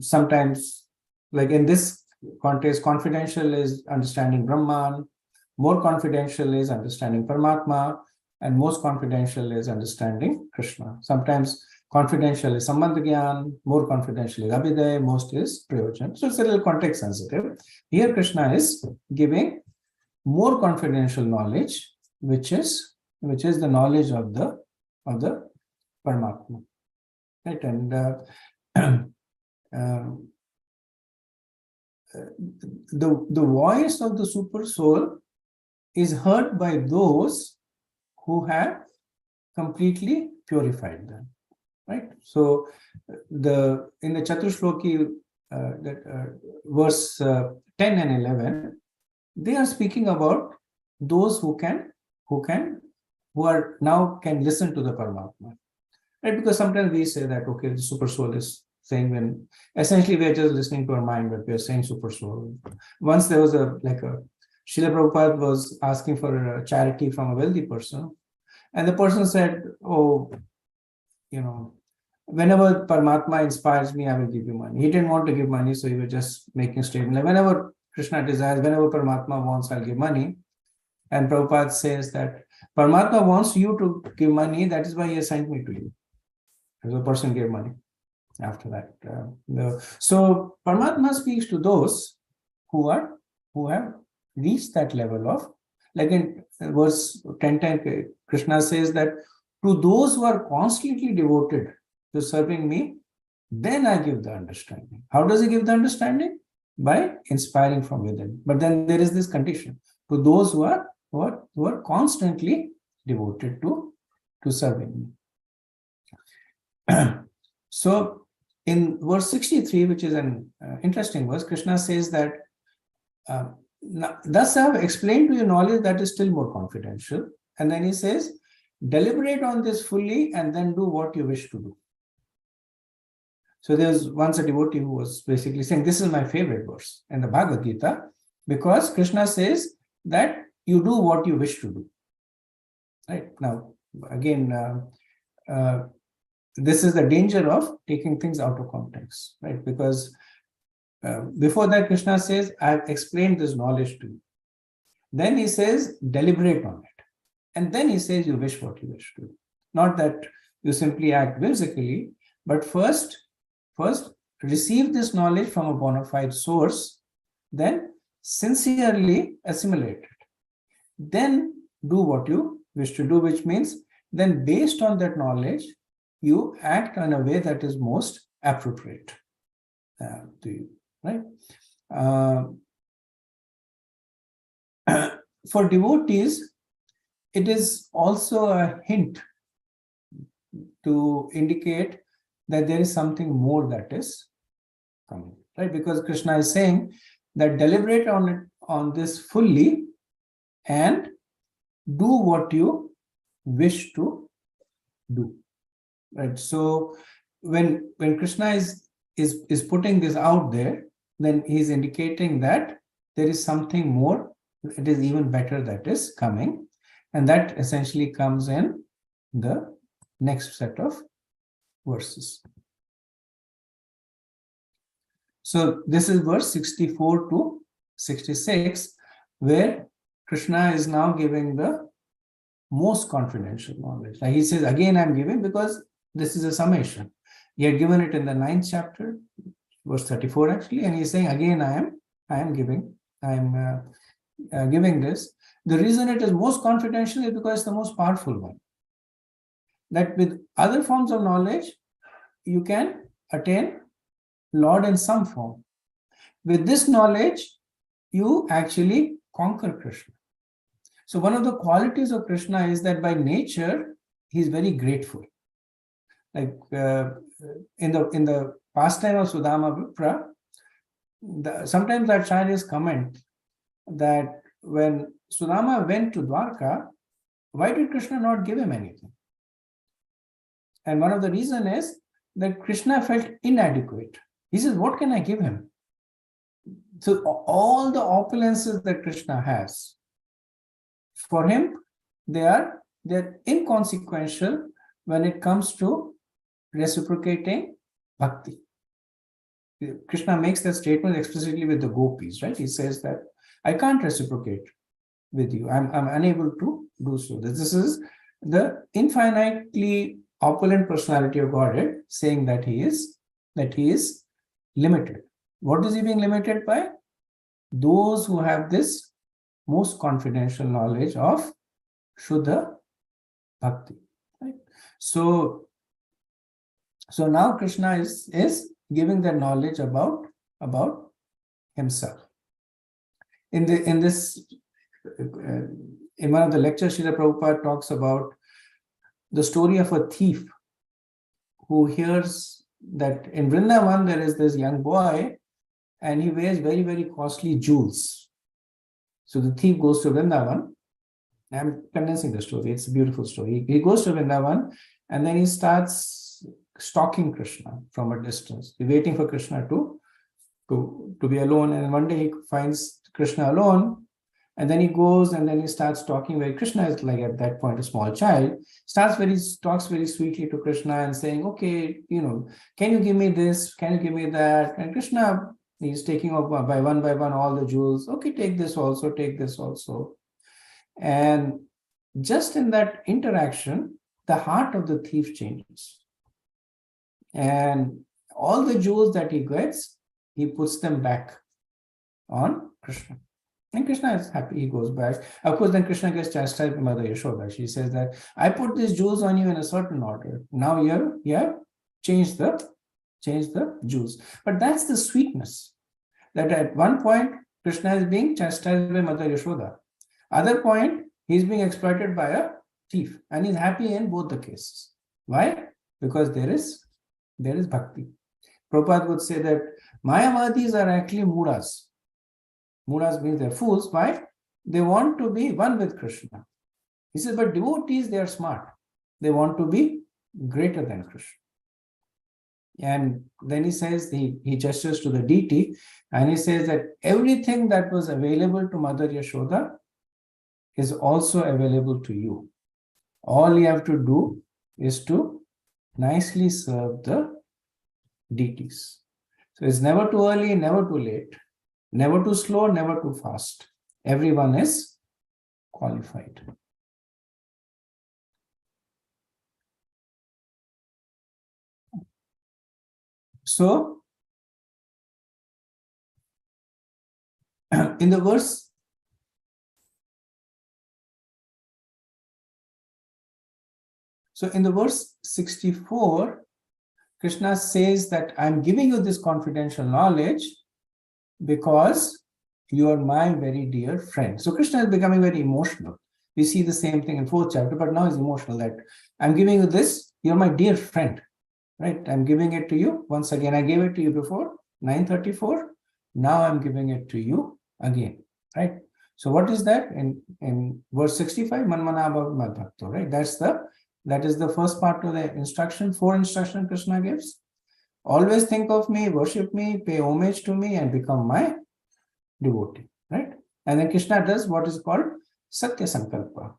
Sometimes, like in this context, confidential is understanding Brahman, more confidential is understanding Paramatma, and most confidential is understanding Krishna. Sometimes confidential is Sambandha Gyan, more confidential is Abhiday, most is Prayojan. So it's a little context sensitive. Here Krishna is giving more confidential knowledge, which is the knowledge of the Paramatma. Right? And the voice of the super soul is heard by those who have completely purified them, right? So in the Chatushloki, verse 10 and 11, they are speaking about those who are now can listen to the Paramatma, right? Because sometimes we say that, okay, the super soul is saying, when essentially we are just listening to our mind, but we are saying super soul. Once there was Srila Prabhupada was asking for a charity from a wealthy person, and the person said, oh, whenever Paramatma inspires me, I will give you money. He didn't want to give money, so he was just making a statement like, whenever Krishna desires, whenever Paramatma wants, I'll give money. And Prabhupada says that Paramatma wants you to give money, that is why he has sent me to you. As a person gave money after that. So Paramatma speaks to those who have reached that level of, like in verse 10, Krishna says that to those who are constantly devoted to serving me, then I give the understanding. How does he give the understanding? By inspiring from within. But then there is this condition to those who are constantly devoted to serving me. So in verse 63, which is an interesting verse, Krishna says that thus I have explained to you knowledge that is still more confidential. And then he says, deliberate on this fully and then do what you wish to do. So there's once a devotee who was basically saying, this is my favorite verse in the Bhagavad Gita, because Krishna says that you do what you wish to do. Right? Now, again, this is the danger of taking things out of context, right? Because before that, Krishna says, I've explained this knowledge to you. Then he says, deliberate on it. And then he says, you wish what you wish to do. Not that you simply act whimsically, but first receive this knowledge from a bona fide source then sincerely assimilate it. Then do what you wish to do, which means then based on that knowledge, you act in a way that is most appropriate to you, right? For devotees, it is also a hint to indicate that there is something more that is coming, right? Because Krishna is saying that deliberate on it, on this fully, and do what you wish to do, right? So when Krishna is putting this out there, then he's indicating that there is something more, it is even better that is coming, and that essentially comes in the next set of verses. So this is verse 64 to 66, where Krishna is now giving the most confidential knowledge. Like he says, again, I'm giving, because this is a summation. He had given it in the 9th chapter, verse 34 actually, and he's saying, again, I am giving this. The reason it is most confidential is because it's the most powerful one. That with other forms of knowledge, you can attain Lord in some form. With this knowledge, you actually conquer Krishna. So one of the qualities of Krishna is that by nature, he's very grateful. Like in the pastime of Sudama Vipra, sometimes the acharyas comment that when Sudama went to Dwarka, why did Krishna not give him anything? And one of the reasons is that Krishna felt inadequate. He says, what can I give him? So all the opulences that Krishna has, for him, they're inconsequential when it comes to reciprocating bhakti. Krishna makes that statement explicitly with the gopis, right? He says that I can't reciprocate with you. I'm unable to do so. This is the infinitely opulent personality of Godhead saying that he is limited. What is he being limited by? Those who have this most confidential knowledge of Shuddha Bhakti. Right? So now Krishna is giving that knowledge about himself. In one of the lectures, Srila Prabhupada talks about the story of a thief who hears that in Vrindavan there is this young boy and he wears very, very costly jewels. So the thief goes to Vrindavan. I'm condensing the story. It's a beautiful story. He goes to Vrindavan and then he starts stalking Krishna from a distance. He's waiting for Krishna to be alone. And one day he finds Krishna alone. And then he goes and then he starts talking where Krishna is like at that point a small child, talks very sweetly to Krishna and saying, okay, can you give me this? Can you give me that? And Krishna, he's taking off by one all the jewels. Okay, take this also, take this also. And just in that interaction, the heart of the thief changes. And all the jewels that he gets, he puts them back on Krishna. And Krishna is happy, he goes back. Of course, then Krishna gets chastised by Mother Yashoda. She says that, I put these jewels on you in a certain order. Now you have changed the jewels. But that's the sweetness. That at one point, Krishna is being chastised by Mother Yashoda. Other point, he's being exploited by a thief. And he's happy in both the cases. Why? Because there is bhakti. Prabhupada would say that Mayavadis are actually mudas. Mudas means they're fools. Why? They want to be one with Krishna. He says, but devotees, they are smart. They want to be greater than Krishna. And then he says, he gestures to the deity, and he says that everything that was available to Mother Yashoda is also available to you. All you have to do is to nicely serve the deities. So it's never too early, never too late. Never too slow, never too fast. Everyone is qualified. So, In the verse, so in the verse 64, Krishna says that I'm giving you this confidential knowledge because you are my very dear friend. So Krishna is becoming very emotional. We see the same thing in 4th chapter, but now he's emotional that I'm giving you this, you're my dear friend, right? I'm giving it to you. Once again, I gave it to you before, 934. Now I'm giving it to you again, right? So what is that? In verse 65, Manmana Bhavad Bhakto, right? That is the first part of the instruction, 4 instruction Krishna gives. Always think of me, worship me, pay homage to me, and become my devotee, right? And then Krishna does what is called Satya Sankalpa,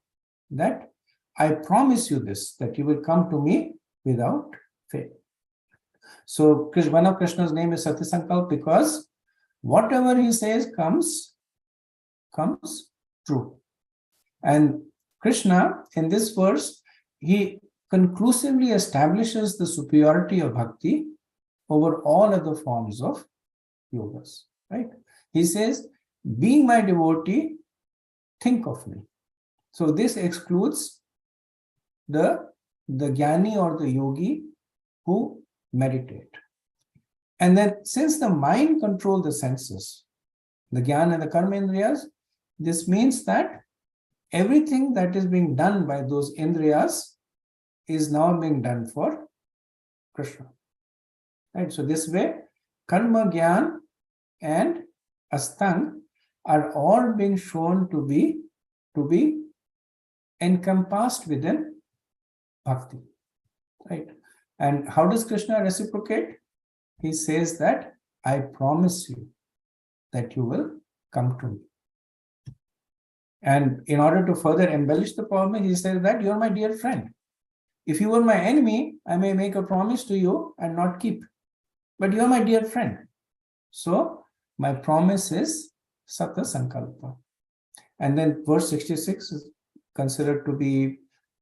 that I promise you this, that you will come to me without fail. So one of Krishna's name is Satya Sankalpa because whatever he says comes true. And Krishna, in this verse, he conclusively establishes the superiority of bhakti over all other forms of yogas, right? He says, being my devotee, think of me. So this excludes the jnani or the yogi who meditate. And then since the mind controls the senses, the jnana and the karma indriyas, this means that everything that is being done by those indriyas is now being done for Krishna. Right? So this way, karma, jnana, and astang are all being shown to be encompassed within bhakti. Right? And how does Krishna reciprocate? He says that I promise you that you will come to me. And in order to further embellish the promise, he says that you're my dear friend. If you were my enemy, I may make a promise to you and not keep. But you're my dear friend. So my promise is Satya Sankalpa. And then verse 66 is considered to be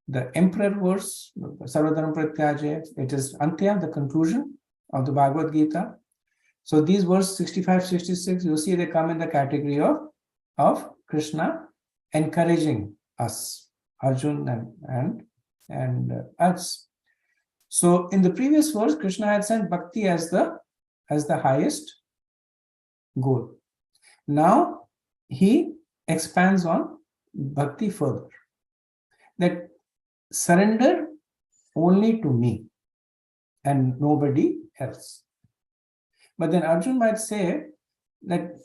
the emperor verse, Sarvadharma Pratyaje. It is Antya, the conclusion of the Bhagavad Gita. So these verse 65, 66, you see they come in the category of Krishna encouraging us, Arjun and us. So in the previous verse, Krishna had said bhakti as the highest goal. Now he expands on bhakti further. That surrender only to me and nobody else. But then Arjun might say that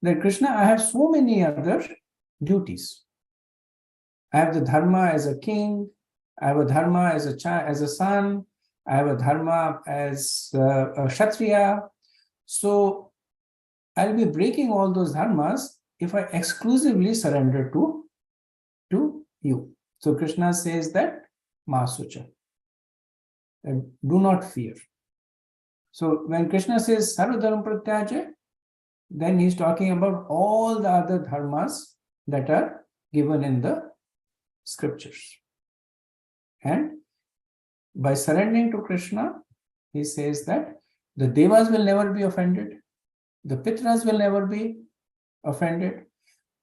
Krishna, I have so many other duties. I have the dharma as a king, I have a dharma as a son, I have a dharma as a kshatriya. So I'll be breaking all those dharmas if I exclusively surrender to you. So Krishna says that Masucha, do not fear. So when Krishna says Sarvadharma Pratyaje, then he's talking about all the other dharmas that are given in the scriptures. And by surrendering to Krishna, he says that the devas will never be offended, the pitras will never be offended,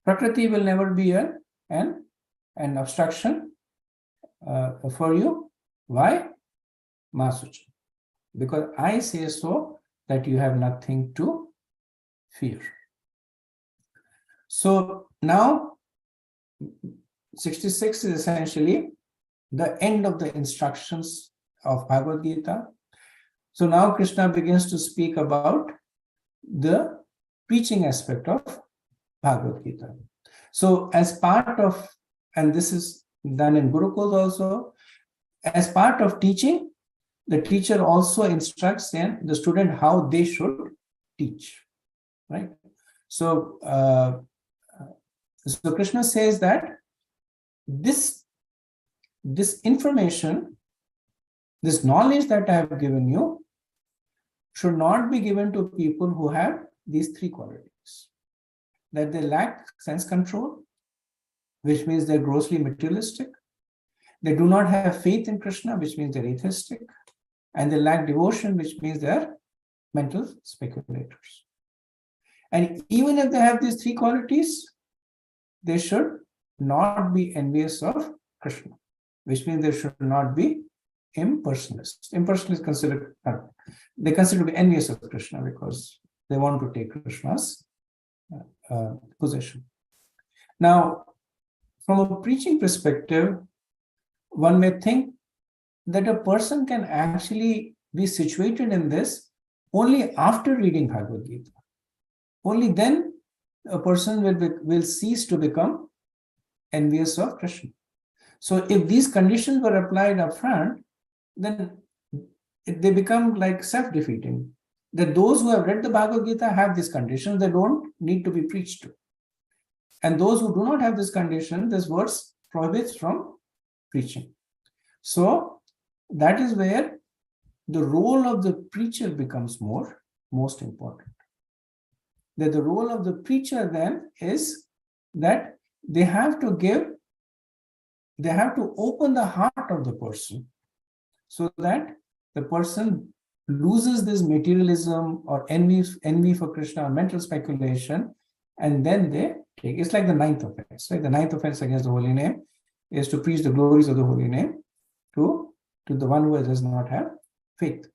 prakriti will never be an obstruction for you. Why? Masucha. Because I say so that you have nothing to fear. So now 66 is essentially the end of the instructions of Bhagavad Gita. So now Krishna begins to speak about the preaching aspect of Bhagavad Gita. So as part of, and this is done in Gurukuls also, as part of teaching, the teacher also instructs the student how they should teach, right? So, so Krishna says that this information, this knowledge that I have given you should not be given to people who have these three qualities. That they lack sense control, which means they're grossly materialistic. They do not have faith in Krishna, which means they're atheistic. And they lack devotion, which means they're mental speculators. And even if they have these three qualities, they should not be envious of Krishna, which means they should not be impersonalists. Impersonalists consider, they consider to be envious of Krishna because they want to take Krishna's possession. Now, from a preaching perspective, one may think that a person can actually be situated in this only after reading Bhagavad Gita. Only then a person will cease to become envious of Krishna. So if these conditions were applied up front, then they become like self-defeating. That those who have read the Bhagavad Gita have these conditions, they don't need to be preached to. And those who do not have this condition, this verse prohibits from preaching. So that is where the role of the preacher becomes most important. That the role of the preacher then is that they have to open the heart of the person so that the person loses this materialism or envy for Krishna or mental speculation, and then they take. It's like the ninth offense, right? The ninth offense against the holy name is to preach the glories of the holy name to the one who does not have faith.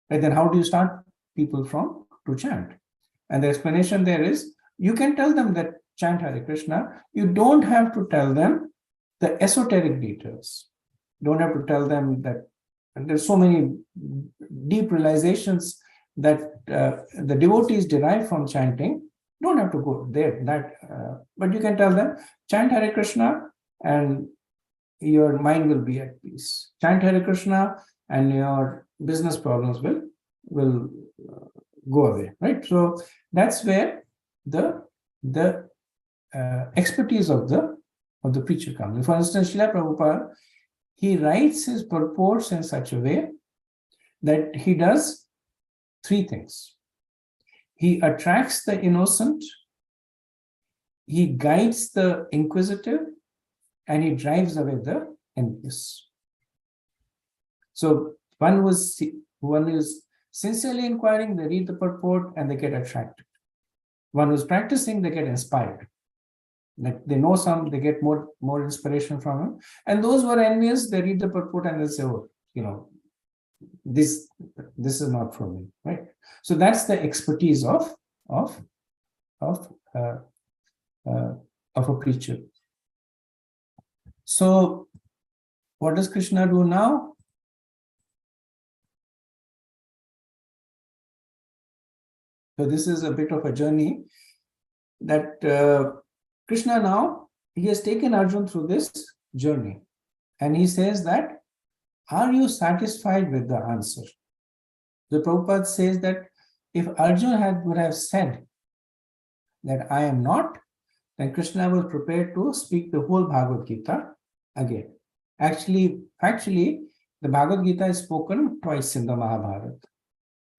Right? Then how do you start people to chant? And the explanation there is, you can tell them that chant Hare Krishna. You don't have to tell them the esoteric details. You don't have to tell them that there's so many deep realizations that the devotees derive from chanting. You don't have to go there. But you can tell them, chant Hare Krishna and your mind will be at peace. Chant Hare Krishna and your business problems will go away, right? So that's where the expertise of the preacher comes. For instance, Srila Prabhupada, he writes his purports in such a way that he does three things. He attracts the innocent, he guides the inquisitive, and he drives away the envious. So one is sincerely inquiring, they read the purport and they get attracted. One who's practicing, they get inspired. Like they know they get more inspiration from him. And those who are envious, they read the purport and they say, oh, this is not for me, right? So that's the expertise of a preacher. So what does Krishna do now? So this is a bit of a journey that Krishna now, he has taken Arjuna through this journey. And he says that, are you satisfied with the answer? The Prabhupada says that if Arjuna would have said that I am not, then Krishna was prepared to speak the whole Bhagavad Gita again. Actually, the Bhagavad Gita is spoken twice in the Mahabharata.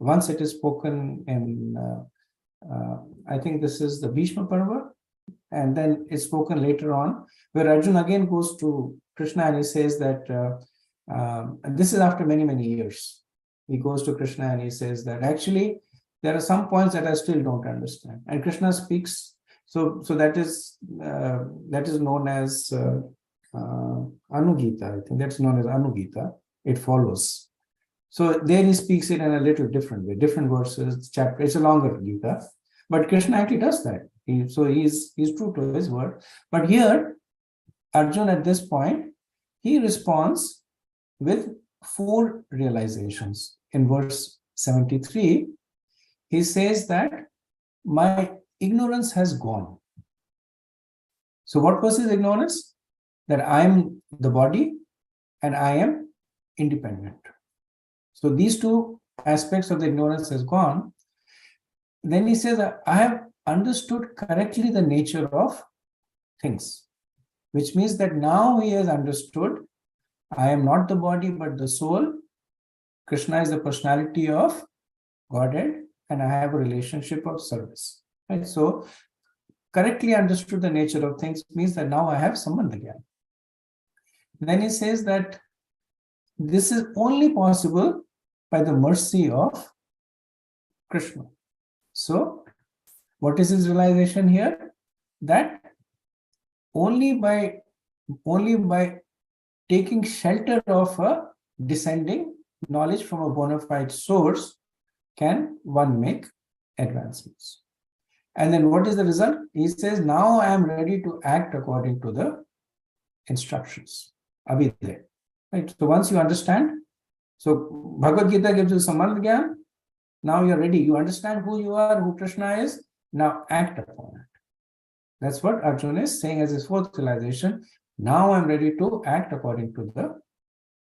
Once it is spoken in, I think this is the Bhishma Parva, and then it's spoken later on, where Arjuna again goes to Krishna and he says that, and this is after many, many years. He goes to Krishna and he says that actually there are some points that I still don't understand. And Krishna speaks, so that is known as Anugita. I think that's known as Anugita. It follows. So there he speaks it in a little different way, different verses, chapter. It's a longer Gita, but Krishna actually does that. He's true to his word. But here, Arjuna at this point, he responds with 4 realizations. In verse 73, he says that my ignorance has gone. So what was his ignorance? That I am the body and I am independent. So these 2 aspects of the ignorance has gone. Then he says that I have understood correctly the nature of things, which means that now he has understood I am not the body but the soul. Krishna is the personality of Godhead and I have a relationship of service. Right? So correctly understood the nature of things means that now I have Sambandha Gyan. Then he says that this is only possible by the mercy of Krishna. So What is his realization here? That only by taking shelter of a descending knowledge from a bona fide source can one make advancements. And then what is the result? He says, now I am ready to act according to the instructions. Abhidhe. Right? So once you understand, so Bhagavad Gita gives you Samad Gyan. Now you're ready. You understand who you are, who Krishna is. Now act upon it. That's what Arjuna is saying as his fourth realization. Now I'm ready to act according to the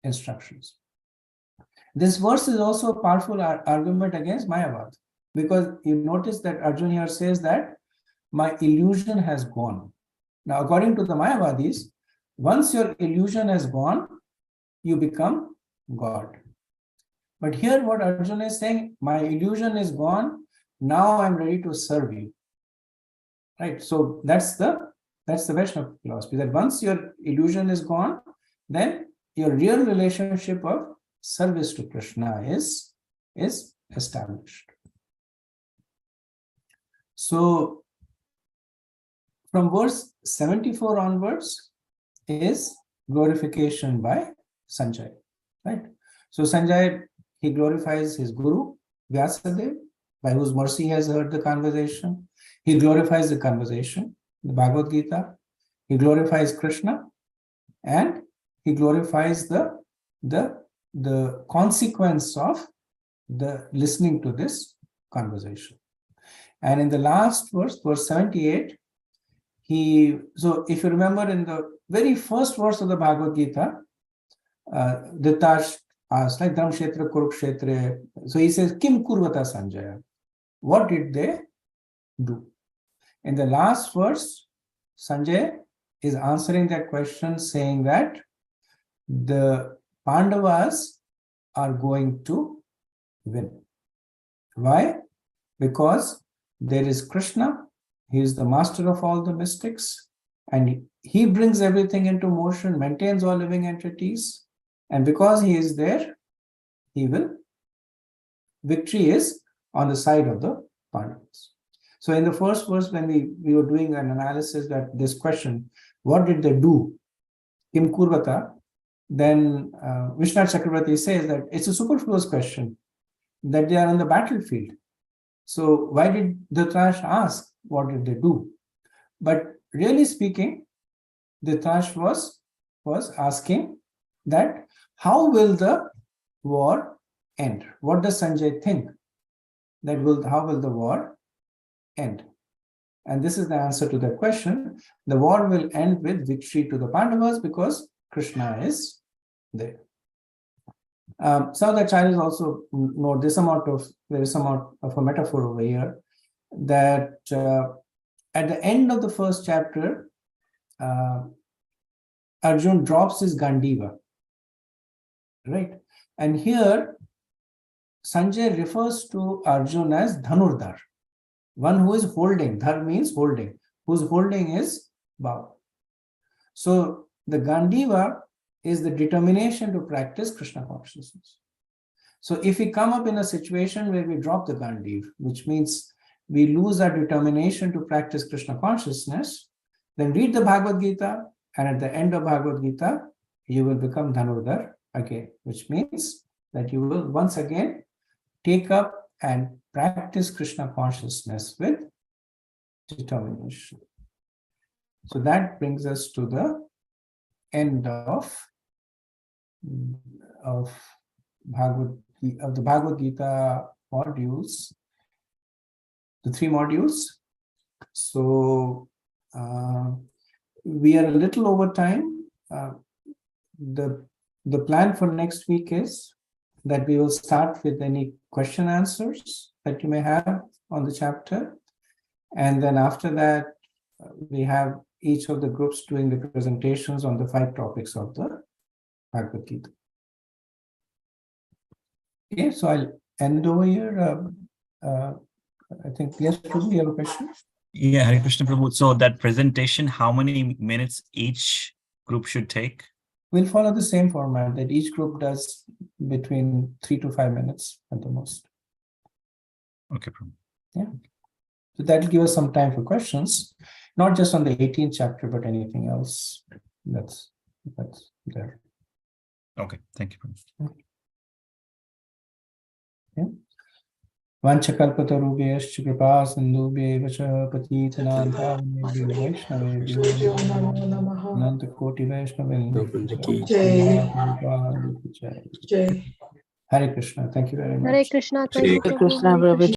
instructions. This verse is also a powerful argument against Mayavad, because you notice that Arjuna here says that my illusion has gone. Now, according to the Mayavadis, once your illusion has gone, you become God. But here what Arjuna is saying, my illusion is gone, now I'm ready to serve you. Right? So that's the Vaishnava philosophy, that once your illusion is gone, then your real relationship of service to Krishna is established. So from verse 74 onwards is glorification by Sanjay, right? So Sanjay, he glorifies his guru, Vyasadeva, by whose mercy he has heard the conversation. He glorifies the conversation, the Bhagavad Gita. He glorifies Krishna, and he glorifies the consequence of the listening to this conversation. And in the last verse, verse 78, so if you remember in the very first verse of the Bhagavad Gita, Dhritarashtra asks, like Dham Kshetra Kurukshetra, so he says, Kim Kurvata Sanjaya? What did they do? In the last verse, Sanjay is answering that question, saying that the Pandavas are going to win. Why? Because there is Krishna, he is the master of all the mystics, and he brings everything into motion, maintains all living entities, and because he is there, victory is on the side of the Pandavas. So in the first verse, when we were doing an analysis that this question, what did they do? Kim Kurvata, then Vishwanath Chakravarti says that it's a superfluous question, that they are on the battlefield. So why did Dhritarashtra ask, what did they do? But really speaking, Dhritarashtra was asking that how will the war end? What does Sanjay think? How will the war end? And this is the answer to that question. The war will end with victory to the Pandavas because Krishna is there. Some of the Acharyas also note there is somewhat of a metaphor over here, that at the end of the first chapter, Arjun drops his Gandiva, right? And here Sanjay refers to Arjun as Dhanurdhar, one who is holding. Dhar means holding, whose holding is bow. So the Gandiva is the determination to practice Krishna consciousness. So if we come up in a situation where we drop the Gandiv, which means we lose our determination to practice Krishna consciousness, then read the Bhagavad Gita, and at the end of Bhagavad Gita, you will become Dhanurdhar again, which means that you will once again take up and practice Krishna consciousness with determination. So that brings us to the end of the Bhagavad Gita modules, the 3 modules. So we are a little over time. The plan for next week is that we will start with any question answers that you may have on the chapter, and then after that we have each of the groups doing the presentations on the 5 topics of the Bhagavad Gita. Okay, so I'll end over here. I think, yes, Prabhu, you have a question? Yeah, Hare Krishna Prabhu. So that presentation, how many minutes each group should take? We'll follow the same format that each group does between 3 to 5 minutes at the most. Okay, Prabhu. Yeah. So that will give us some time for questions, not just on the 18th chapter, but anything else that's there. Okay, thank you. Okay. Vanchakalpatarubhyascha kripa sindhubhyeva cha patitanam pavanebhyo vaishnavebhyo Ananta Koti Vaishnavin. Jai. Hare Krishna. Thank you very much. Hare Krishna. Thank you, Krishna, Prabhu.